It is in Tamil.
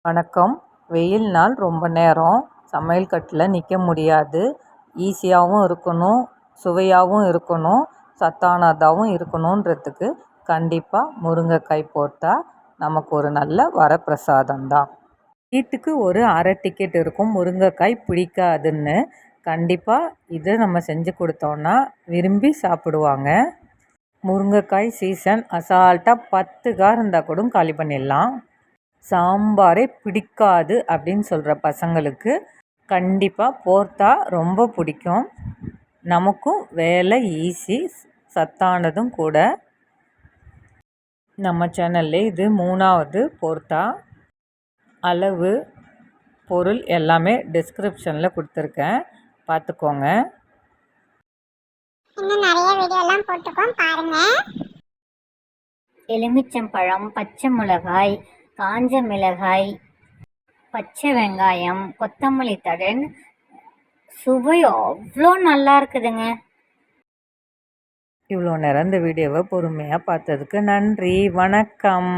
வணக்கம். வெயில் நாள் ரொம்ப நேரம் சமையல் கட்டில் நிற்க முடியாது. ஈஸியாகவும் இருக்கணும், சுவையாகவும் இருக்கணும், சத்தானதாகவும் இருக்கணுன்றதுக்கு கண்டிப்பாக முருங்கைக்காய் போட்டால் நமக்கு ஒரு நல்ல வரப்பிரசாதம் தான். வீட்டுக்கு ஒரு அரை டிக்கெட் இருக்கும் முருங்கைக்காய் பிடிக்காதுன்னு. கண்டிப்பாக இது நம்ம செஞ்சு கொடுத்தோன்னா விரும்பி சாப்பிடுவாங்க. முருங்கைக்காய் சீசன் அசால்ட்டாக 10 காய் இருந்தால் கூட காலி பண்ணிடலாம். சாம்பாரே பிடிக்காது அப்படின்னு சொல்கிற பசங்களுக்கு கண்டிப்பாக போர்த்தா ரொம்ப பிடிக்கும். நமக்கும் வேலை ஈஸி, சத்தானதும் கூட. நம்ம சேனல்லே இது 3வது போர்த்தா. அளவு, பொருள் எல்லாமே டிஸ்கிரிப்ஷனில் கொடுத்துருக்கேன், பார்த்துக்கோங்க. இன்னும் நிறைய வீடியோலாம் போட்டுக்கோம் பாருங்கள். எலுமிச்சம்பழம், பச்சை மிளகாய், காஞ்ச மிளகாய், பச்சை வெங்காயம், கொத்தமல்லி தழன், சுவை அவ்வளோ நல்லா இருக்குதுங்க. இவ்வளோ நேரம் இந்த வீடியோவை பொறுமையாக பார்த்ததுக்கு நன்றி. வணக்கம்.